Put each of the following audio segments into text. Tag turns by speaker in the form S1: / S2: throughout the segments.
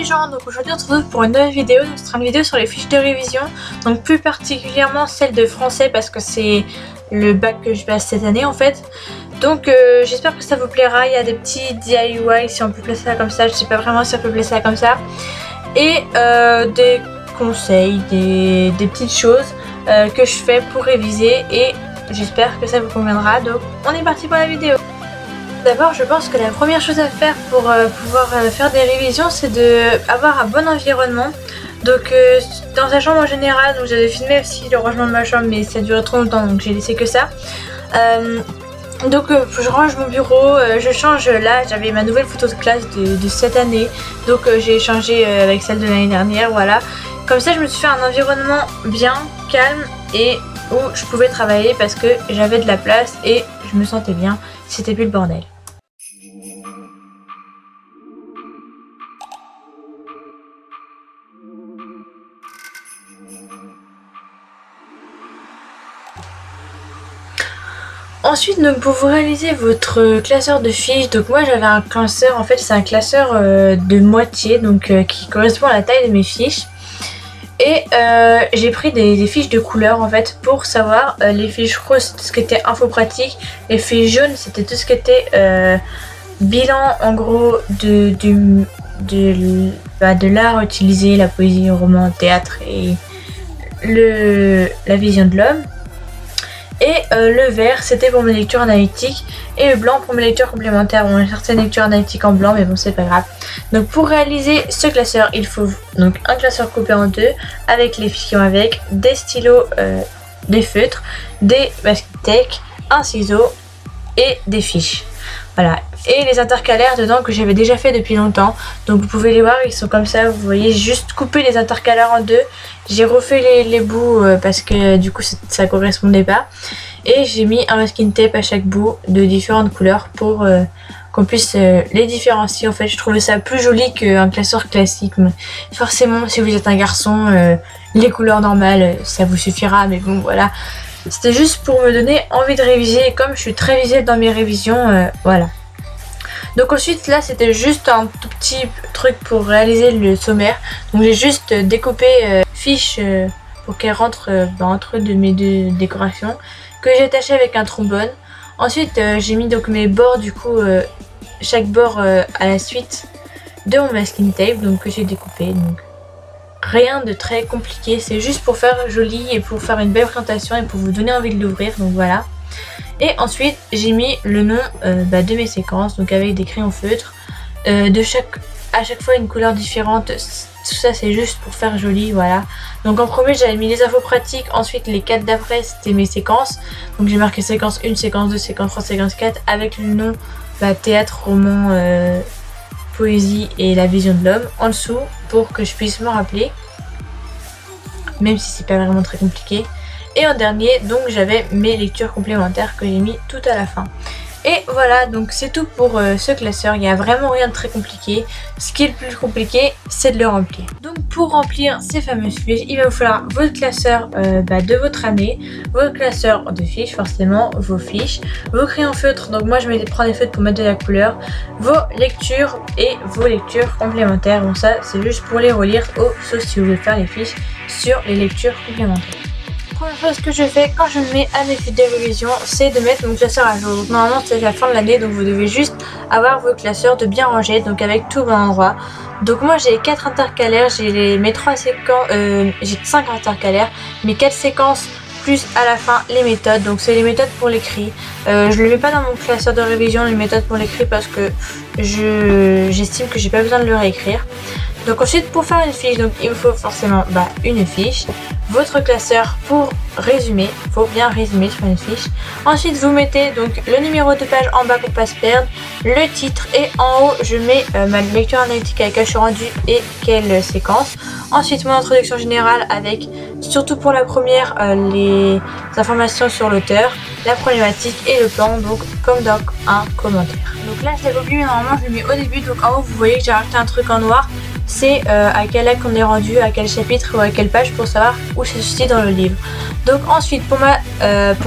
S1: les gens, donc aujourd'hui on se retrouve pour une nouvelle vidéo. Donc ce sera une vidéo sur les fiches de révision, donc plus particulièrement celle de français parce que c'est le bac que je passe cette année en fait. Donc j'espère que ça vous plaira. Il y a des petits DIY, si on peut placer ça comme ça, je sais pas vraiment si on peut placer ça comme ça. Et des conseils, des petites choses que je fais pour réviser et j'espère que ça vous conviendra. Donc on est parti pour la vidéo. D'abord, je pense que la première chose à faire pour pouvoir faire des révisions, c'est d'avoir un bon environnement. Donc dans sa chambre en général, donc j'avais filmé aussi le rangement de ma chambre, mais ça a duré trop longtemps, donc j'ai laissé que ça. Donc je range mon bureau, je change là, j'avais ma nouvelle photo de classe de cette année, donc j'ai changé avec celle de l'année dernière, voilà. Comme ça, je me suis fait un environnement bien, calme et où je pouvais travailler parce que j'avais de la place et je me sentais bien, c'était plus le bordel. Ensuite, donc pour vous réaliser votre classeur de fiches, donc moi j'avais un classeur, en fait c'est un classeur de moitié, donc qui correspond à la taille de mes fiches. Et j'ai pris des fiches de couleur en fait pour savoir les fiches roses c'était tout ce qui était info pratique, les fiches jaunes c'était tout ce qui était bilan en gros de l'art utilisé, la poésie, le roman, le théâtre et la vision de l'homme. Et le vert c'était pour mes lectures analytiques et le blanc pour mes lectures complémentaires. Bon, j'ai certaines lectures analytiques en blanc mais bon c'est pas grave. Donc pour réaliser ce classeur il faut donc un classeur coupé en deux avec les fiches qui vont avec, des stylos, des feutres, des mastic-tape, un ciseau et des fiches. Voilà, et les intercalaires dedans que j'avais déjà fait depuis longtemps. Donc vous pouvez les voir, ils sont comme ça, vous voyez, juste couper les intercalaires en deux. J'ai refait les bouts parce que du coup ça correspondait pas. Et j'ai mis un masking tape à chaque bout de différentes couleurs pour qu'on puisse les différencier. En fait, je trouvais ça plus joli qu'un classeur classique. Mais forcément, si vous êtes un garçon, les couleurs normales, ça vous suffira. Mais bon, voilà. C'était juste pour me donner envie de réviser et comme je suis très visuelle dans mes révisions, voilà. Donc ensuite là c'était juste un tout petit truc pour réaliser le sommaire. Donc j'ai juste découpé fiches pour qu'elles rentrent entre mes deux décorations que j'ai attaché avec un trombone. Ensuite j'ai mis donc mes bords du coup chaque bord à la suite de mon masking tape donc que j'ai découpé. Donc rien de très compliqué, c'est juste pour faire joli et pour faire une belle présentation et pour vous donner envie de l'ouvrir, donc voilà. Et ensuite j'ai mis le nom de mes séquences, donc avec des crayons feutres, à chaque fois une couleur différente, tout ça c'est juste pour faire joli, voilà. Donc en premier j'avais mis les infos pratiques, ensuite les 4 d'après c'était mes séquences, donc j'ai marqué séquence 1, séquence 2, séquence 3, séquence 4 avec le nom théâtre, roman, poésie et la vision de l'homme en dessous pour que je puisse me rappeler, même si c'est pas vraiment très compliqué. Et en dernier donc j'avais mes lectures complémentaires que j'ai mis tout à la fin. Et voilà, donc c'est tout pour ce classeur, il n'y a vraiment rien de très compliqué. Ce qui est le plus compliqué, c'est de le remplir. Donc pour remplir ces fameuses fiches, il va vous falloir votre classeur de votre année, votre classeur de fiches, forcément, vos fiches, vos crayons feutres, donc moi je prends des feutres pour mettre de la couleur, vos lectures et vos lectures complémentaires. Bon ça c'est juste pour les relire, sauf si vous voulez faire les fiches sur les lectures complémentaires. La première chose que je fais quand je me mets à mes fiches de révision, c'est de mettre mon classeur à jour. Donc normalement c'est la fin de l'année, donc vous devez juste avoir vos classeurs de bien rangés, donc avec tout bon endroit. Donc moi j'ai 4 intercalaires, j'ai mes 3 séquences, j'ai 5 intercalaires, mes 4 séquences plus à la fin les méthodes. Donc c'est les méthodes pour l'écrit. Je le mets pas dans mon classeur de révision les méthodes pour l'écrit parce que j'estime que j'ai pas besoin de le réécrire. Donc ensuite pour faire une fiche, donc il me faut forcément une fiche, votre classeur pour résumer, il faut bien résumer sur une fiche. Ensuite vous mettez donc le numéro de page en bas pour pas se perdre, le titre et en haut je mets ma lecture analytique avec laquelle je suis rendue et quelle séquence. Ensuite mon introduction générale avec surtout pour la première les informations sur l'auteur, la problématique et le plan, donc comme dans un commentaire. Donc là je l'avais oublié mais normalement je l'ai mis au début, donc en haut vous voyez que j'ai rajouté un truc en noir. C'est à quel acte on est rendu, à quel chapitre ou à quelle page pour savoir où c'est situé dans le livre. Donc ensuite pour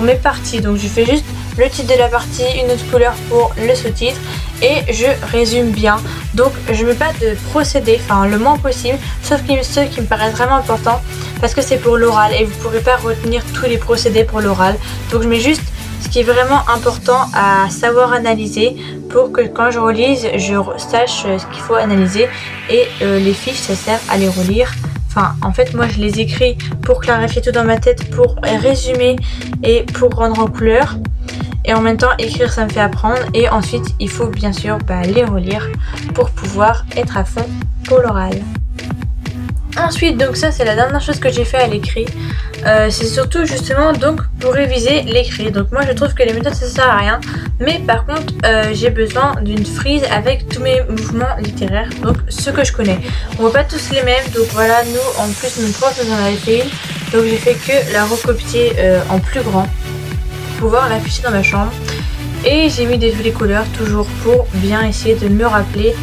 S1: mes parties, donc je fais juste le titre de la partie, une autre couleur pour le sous-titre et je résume bien. Donc je mets pas de procédé, enfin le moins possible, sauf ceux qui me paraissent vraiment importants parce que c'est pour l'oral et vous pourrez pas retenir tous les procédés pour l'oral. Donc je mets juste ce qui est vraiment important à savoir analyser pour que quand je relise, je sache ce qu'il faut analyser et les fiches ça sert à les relire. Enfin, en fait, moi je les écris pour clarifier tout dans ma tête, pour résumer et pour rendre en couleur. Et en même temps, écrire ça me fait apprendre. Et ensuite, il faut bien sûr les relire pour pouvoir être à fond pour l'oral. Ensuite, donc ça c'est la dernière chose que j'ai fait à l'écrit. C'est surtout justement donc pour réviser l'écrit. Donc moi je trouve que les méthodes ça sert à rien. Mais par contre j'ai besoin d'une frise avec tous mes mouvements littéraires. Donc ceux que je connais. On voit pas tous les mêmes. Donc voilà, nous en plus notre prof nous en avait fait une. Donc j'ai fait que la recopier en plus grand pour pouvoir l'afficher dans ma chambre. Et j'ai mis des jolies couleurs toujours pour bien essayer de me rappeler.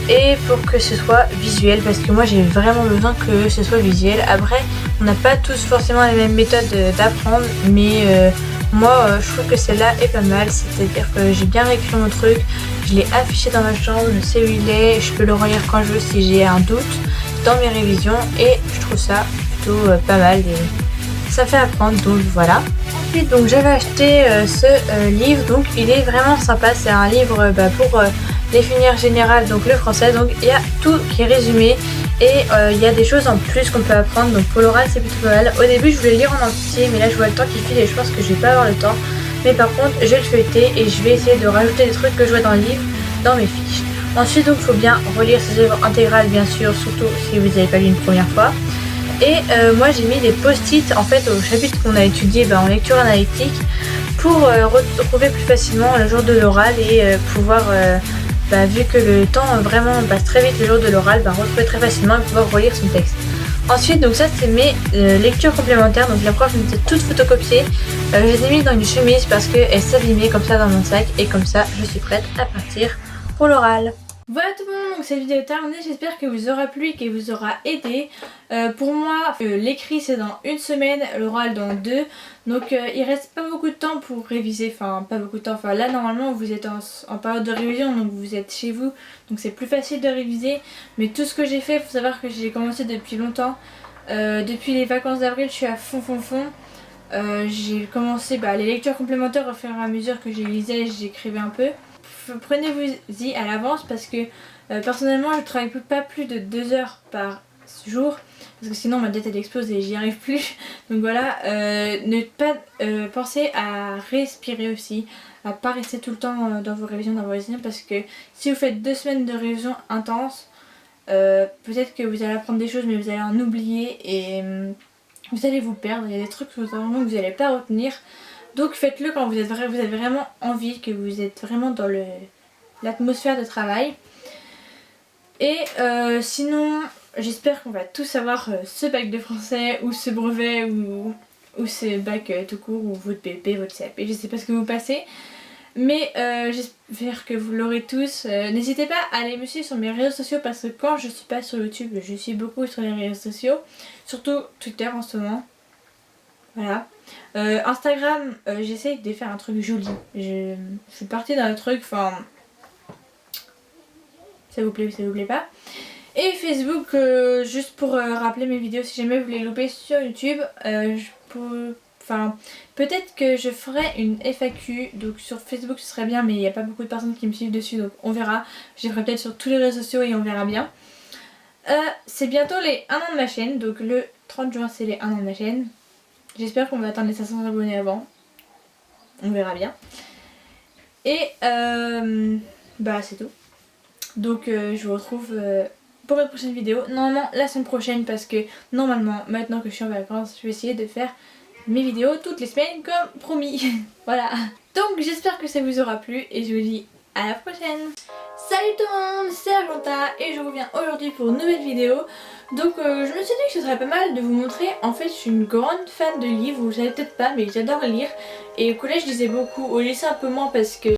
S1: Et pour que ce soit visuel parce que moi j'ai vraiment besoin que ce soit visuel. Après on n'a pas tous forcément les mêmes méthodes d'apprendre mais moi je trouve que celle-là est pas mal. C'est à dire que j'ai bien réécrit mon truc, je l'ai affiché dans ma chambre, je sais où il est, je peux le relire quand je veux si j'ai un doute dans mes révisions et je trouve ça plutôt pas mal et ça fait apprendre donc voilà. Ensuite donc j'avais acheté ce livre donc il est vraiment sympa, c'est un livre pour définir général donc le français, donc il y a tout qui est résumé et il y a des choses en plus qu'on peut apprendre donc pour l'oral c'est plutôt pas mal. Au début je voulais le lire en entier mais là je vois le temps qui file et je pense que je vais pas avoir le temps, mais par contre je vais le feuilleter et je vais essayer de rajouter des trucs que je vois dans le livre dans mes fiches. Ensuite donc il faut bien relire ces œuvres intégrales bien sûr, surtout si vous n'avez pas lu une première fois. Et moi j'ai mis des post-it en fait au chapitre qu'on a étudié en lecture analytique pour retrouver plus facilement le jour de l'oral et pouvoir vu que le temps vraiment passe très vite le jour de l'oral, retrouver très facilement et pouvoir relire son texte. Ensuite donc ça c'est mes lectures complémentaires, donc la prof me dit toutes photocopiées, je les ai mises dans une chemise parce qu'elles s'abîmaient comme ça dans mon sac et comme ça je suis prête à partir pour l'oral. Voilà tout le monde, donc cette vidéo est terminée, j'espère qu'elle vous aura plu et qu'elle vous aura aidé. Pour moi, l'écrit c'est dans une semaine, l'oral dans 2. Donc il reste pas beaucoup de temps pour réviser, enfin pas beaucoup de temps, enfin là normalement vous êtes en période de révision donc vous êtes chez vous. Donc c'est plus facile de réviser, mais tout ce que j'ai fait, il faut savoir que j'ai commencé depuis longtemps. Depuis les vacances d'avril je suis à fond. J'ai commencé les lectures complémentaires au fur et à mesure que j'ai lisais, j'écrivais un peu. Prenez-vous-y à l'avance parce que personnellement je travaille pas plus de 2 heures par jour parce que sinon ma tête elle explose et j'y arrive plus. Donc voilà, ne pas penser à respirer aussi, à pas rester tout le temps dans vos révisions, parce que si vous faites 2 semaines de révision intense, peut-être que vous allez apprendre des choses mais vous allez en oublier et vous allez vous perdre. Il y a des trucs que vous n'allez pas retenir. Donc faites-le quand vous avez vraiment envie, que vous êtes vraiment dans l'atmosphère de travail. Et sinon, j'espère qu'on va tous avoir ce bac de français ou ce brevet ou ce bac tout court ou votre BP, votre CAP. Je sais pas ce que vous passez. Mais j'espère que vous l'aurez tous. N'hésitez pas à aller me suivre sur mes réseaux sociaux parce que quand je suis pas sur YouTube, je suis beaucoup sur les réseaux sociaux. Surtout Twitter en ce moment. Voilà. Instagram, j'essaye de faire un truc joli. Je suis partie dans un truc, enfin... Ça vous plaît pas. Et Facebook, juste pour rappeler mes vidéos si jamais vous les loupez sur YouTube. Peut-être que je ferai une FAQ. Donc sur Facebook ce serait bien, mais il n'y a pas beaucoup de personnes qui me suivent dessus. Donc on verra. Je les ferai peut-être sur tous les réseaux sociaux et on verra bien. C'est bientôt les 1 an de ma chaîne. Donc le 30 juin c'est les 1 an de ma chaîne. J'espère qu'on va atteindre les 500 abonnés avant. On verra bien. Et c'est tout. Donc je vous retrouve pour ma prochaine vidéo. Normalement la semaine prochaine parce que normalement maintenant que je suis en vacances, je vais essayer de faire mes vidéos toutes les semaines comme promis. Voilà. Donc j'espère que ça vous aura plu et je vous dis à la prochaine. Salut tout le monde, c'est Argenta et je reviens aujourd'hui pour une nouvelle vidéo. Donc je me suis dit que ce serait pas mal de vous montrer. En fait je suis une grande fan de livres, vous savez peut-être pas mais j'adore lire. Et au collège je lisais beaucoup, au lycée un peu moins parce que